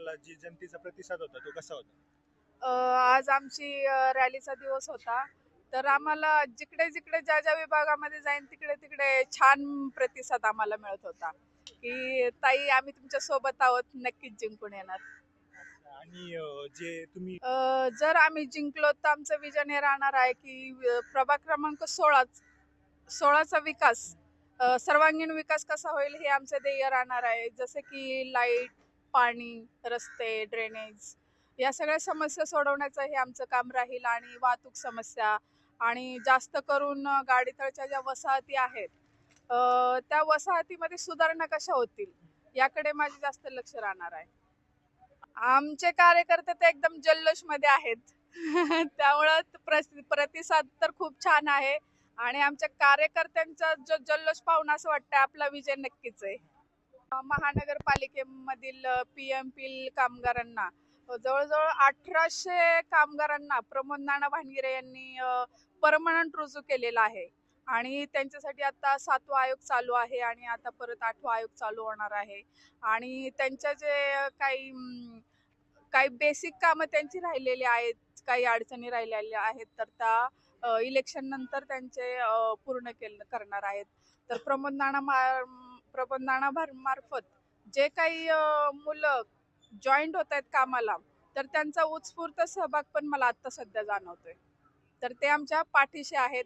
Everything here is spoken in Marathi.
तुम्हाला जी जनतेचा प्रतिसाद होता तो कसा होता? आज आमची रॅलीचा दिवस होता. तर आम्हाला जिकडे जिकडे ज्या ज्या विभागामध्ये जाईन तिकडे तिकडे छान प्रतिसाद आम्हाला मिळत होता, की ताई आम्ही तुमच्या सोबत आहोत, नक्कीच जिंकून येणार. आणि जे तुम्ही जर आम्ही जिंकलो तर आमचं विजन हे राहणार आहे, की प्रभाग क्रमांक 16चा विकास, सर्वांगीण विकास कसा होईल हे आमचं ध्येय राहणार आहे. जसं की लाईट, पाणी, रस्ते, ड्रेनेज या सगळ्या समस्या सोडवण्याचं हे आमचं काम राहील आणि वाहतूक समस्या आणि जास्त करून गाडीतळच्या ज्या वसाहती आहेत, त्या वसाहतीमध्ये सुधारणा कशा होतील याकडे माझे जास्त लक्ष राहणार आहे. आमचे कार्यकर्ते तर एकदम जल्लोषमध्ये आहेत. त्यामुळं प्रतिसाद तर खूप छान आहे आणि आमच्या कार्यकर्त्यांचा जो जल्लोष पाहून असं वाटतं आपला विजय नक्कीच आहे. महानगरपालिकेमधील पी-एम-पील कामगारांना जवळजवळ 1800 कामगारांना प्रमोद नाना भानगिरे यांनी परमनंट रुजू केलेला आहे आणि त्यांच्यासाठी आता 7वा आयोग चालू आहे आणि आता परत 8वा आयोग चालू होणार आहे आणि त्यांच्या जे काही बेसिक कामं त्यांची राहिलेली आहेत, काही अडचणी राहिलेल्या आहेत, तर त्या इलेक्शन नंतर त्यांचे पूर्ण करणार आहेत. तर प्रबोध नाना मार्फत जे काही मुलं जॉईंट होत आहेत कामाला, तर त्यांचा उत्स्फूर्त सहभाग पण मला आता सध्या जाणवतोय. तर ते आमच्या पाठीशी आहेत